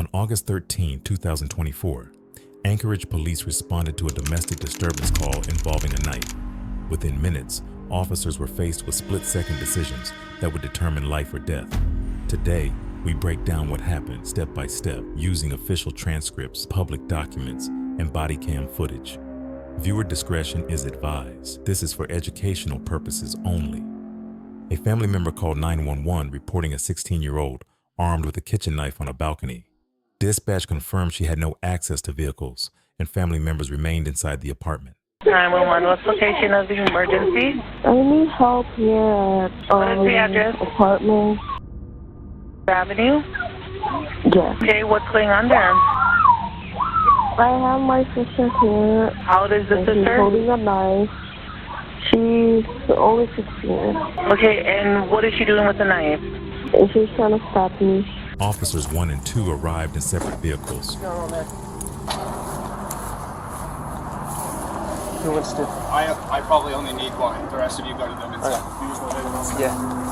On August 13, 2024, Anchorage police responded to a domestic disturbance call involving a knife. Within minutes, officers were faced with split-second decisions that would determine life or death. Today, we break down what happened step by step using official transcripts, public documents, and body cam footage. Viewer discretion is advised. This is for educational purposes only. A family member called 911 reporting a 16-year-old armed with a kitchen knife on a balcony. Dispatch confirmed she had no access to vehicles, and family members remained inside the apartment. 911, what's the location of the emergency? I need help here at What is the address? apartment. Avenue? Yes. Okay, what's going on there? I have my sister here. How old is the and She's sister? holding a knife. She's only 16. Okay, and what is she doing with the knife? And she's trying to stab me. Officers 1 and 2 arrived in separate vehicles. Who wants to? I probably only need one. The rest of you go to them inside. Right. Yeah.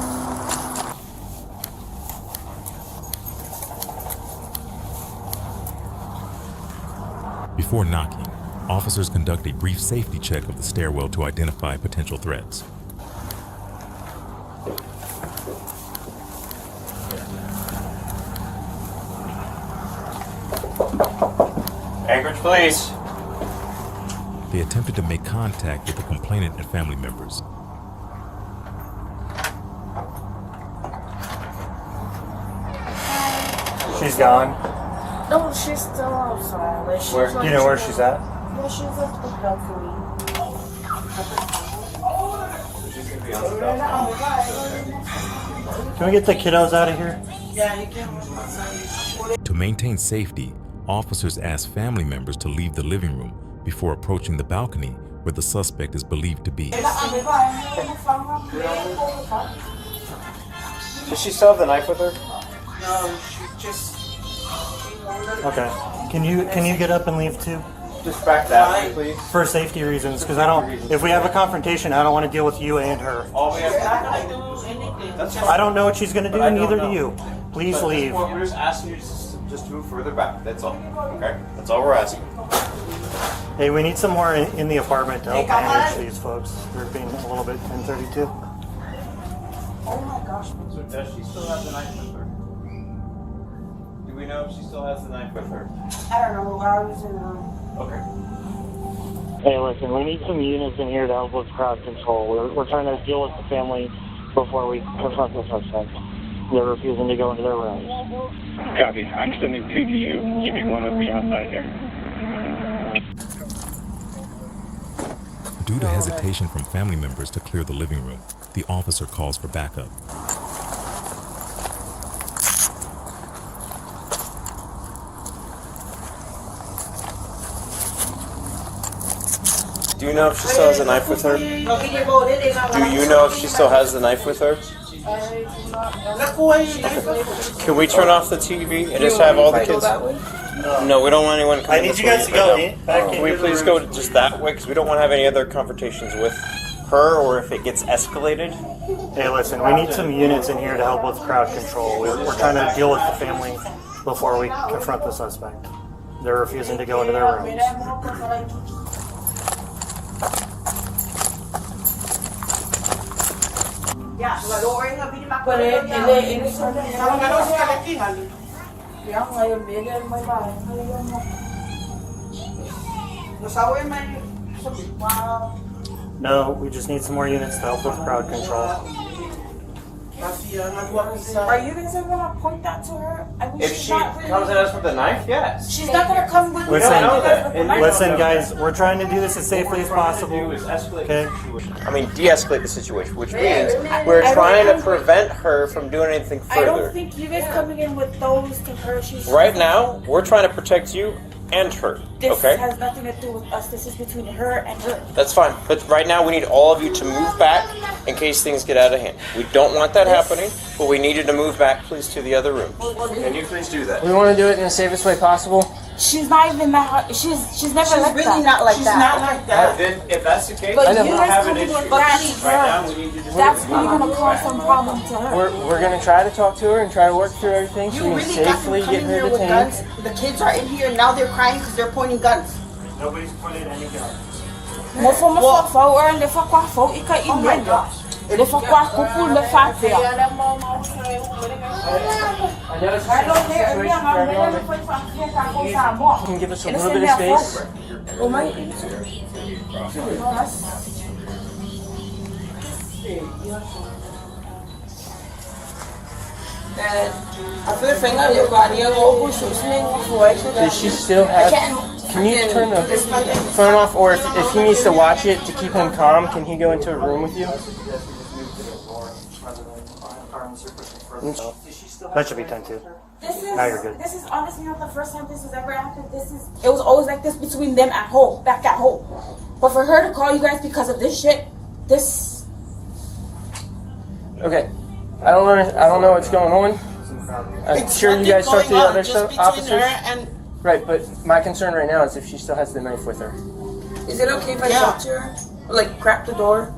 Before knocking, officers conduct a brief safety check of the stairwell to identify potential threats. Anchorage Police. They attempted to make contact with the complainant and family members. She's gone. No, she's still outside. Like, she's Where? like, You know where she's at? Yeah, she's at the balcony. Can we get the kiddos out of here? Yeah, you can. To maintain safety, officers asked family members to leave the living room before approaching the balcony where the suspect is believed to be. Does she still have the knife with her? No, she just. Okay. Can you get up and leave too? Just back that way, please. For safety reasons, because I don't. If we have a confrontation, I don't want to deal with you and her. All we have I don't do anything. That's I don't know what she's gonna do, But I and don't neither know. do you. Please But at this leave. point, we're just asking you to just move further back. That's all. Okay? That's all we're asking. Hey, we need some more in the apartment to help manage these folks. They're being a little bit 1032. Oh my gosh. So does she still have the knife with her? Do we know if she still has the knife with her? I don't know. I was in the room. Okay. Hey, listen, we need some units in here to help with crowd control. We're trying to deal with the family before we confront the suspect. They're refusing to go into their rooms. Copy. I'm sending two to you. Give me one of me on later. Due to hesitation from family members to clear the living room, the officer calls for backup. Do you know if she still has the knife with her? Do you know if she still has the knife with her? Can we turn off the TV and just have all the kids? No, we don't want anyone coming. I need you guys to go back Can we into the please go just that way? Because we don't want to have any other confrontations with her, or if it gets escalated. Hey, listen, we need some units in here to help with crowd control. We're trying to deal with the family before we confront the suspect. They're refusing to go into their rooms. Pero él ya ngayon bigay may bahay. Nasawi man. Wow. No, we just need some more units to help with crowd control. Are you guys ever gonna point that to her? I mean, If she's she not really, comes at us with a knife, yes. she's not gonna come with Listen, don't know that. And Listen, guys, we're trying to do this as safely as possible. Okay? I mean, de-escalate the situation, which means we're trying to prevent her from doing anything I don't further. think you guys coming in with those to her. She's Right now, we're trying to protect you and her. This Okay? has nothing to do with us. This is between her and her. That's fine. But right now, we need all of you to move back in case things get out of hand. We don't want that happening, but we need you to move back, please, to the other room. Can you please do that? We want to do it in the safest way possible. She's not even that. She's never like really that. not like she's that. not like that. Then, if that's the case, But we you don't guys have an coming issue. with that to Right now, her. we need you to That's really gonna cause some problem to her. We're gonna try to talk to her and try to work through everything so You we can really got safely them get coming her here with detained. guns. The kids are in here and now they're crying because they're pointing guns. Nobody's pointed any guns. Mo fo mo fa or le fa kwa fo ika imenda. Le fa kwa kuku le fa tia. I know it's a situation for everyone, but you can give us a little bit of space. Does she still have... Can you turn the phone off? Or if he needs to watch it to keep him calm, can he go into a room with you? That should be 10-2. Now you're good. This is honestly not the first time this has ever happened. It was always like this between them at home, back at home. But for her to call you guys because of this shit, this. Okay. I don't know what's going on. I'm sure you guys talked to the other officers. Right, but my concern right now is if she still has the knife with her. Is it okay if I talk to her? Like crack the door?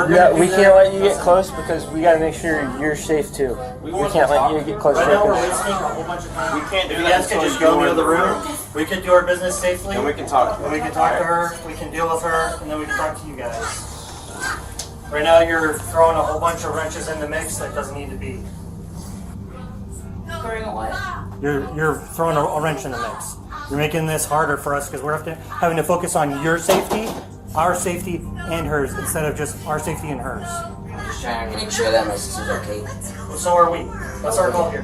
Yeah, we can't let you get close because we gotta make sure you're safe too. We can't let you get close to Right now we're her. wasting a whole bunch of time. We can't do If you that guys could until just you go go into in the the room, we can do our business safely. And we can talk. And we can talk to her, we can deal with her, and then we can talk to you guys. Right now you're throwing a whole bunch of wrenches in the mix that doesn't need to be. Throwing a what? You're throwing a wrench in the mix. You're making this harder for us because we're having to focus on your safety, our safety, and hers instead of just our safety and hers. I'm just trying to make sure that my sister's okay. Well, so are we. That's our goal here.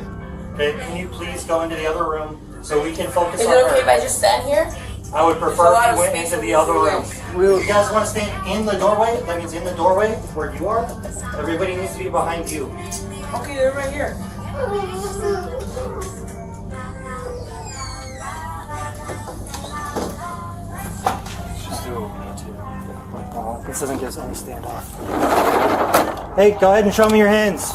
Okay, can you please go into the other room so we can focus Is on it okay her? if I just stand here? I would There's a prefer lot if of you went space into the in other this room. room. If you guys want to stand in the doorway, that means in the doorway where you are, everybody needs to be behind you. Okay, they're right here. Just do what we need to. This doesn't give us any standoff. Hey, go ahead and show me your hands.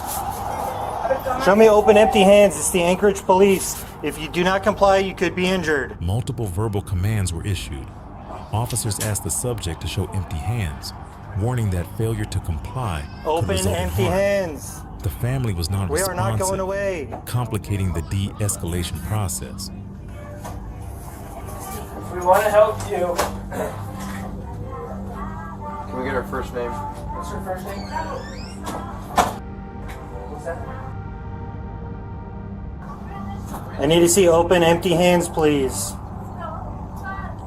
Show me open, empty hands. It's the Anchorage police. If you do not comply, you could be injured. Multiple verbal commands were issued. Officers asked the subject to show empty hands, warning that failure to comply could Open, result in empty harm. hands. The family was We non-responsive, are not going away. complicating the de-escalation process. We want to help you. Can we get her first name? What's your first name? What's that? I need to see open, empty hands, please.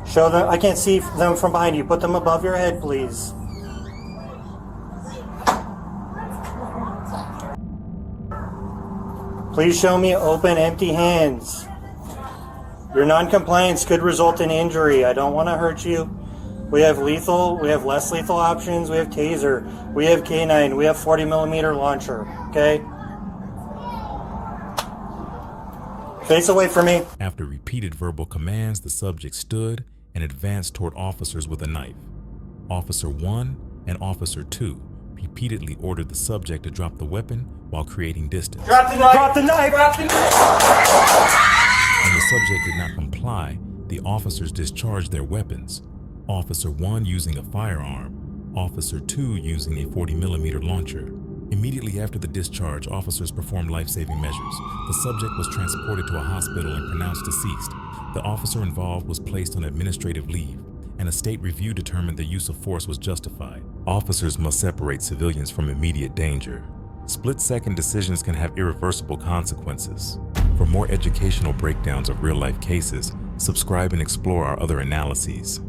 Show them. I can't see them from behind you. Put them above your head, please. Please show me open, empty hands. Your non-compliance could result in injury. I don't want to hurt you. We have lethal, we have less lethal options, we have taser, we have K9, we have 40mm launcher, okay? Face away from me. After repeated verbal commands, the subject stood and advanced toward officers with a knife. Officer 1 and Officer 2 repeatedly ordered the subject to drop the weapon while creating distance. Drop the knife! Drop the knife! Drop the knife! When the subject did not comply, the officers discharged their weapons. Officer 1 using a firearm, Officer 2 using a 40mm launcher. Immediately after the discharge, officers performed life-saving measures. The subject was transported to a hospital and pronounced deceased. The officer involved was placed on administrative leave, and a state review determined the use of force was justified. Officers must separate civilians from immediate danger. Split-second decisions can have irreversible consequences. For more educational breakdowns of real-life cases, subscribe and explore our other analyses.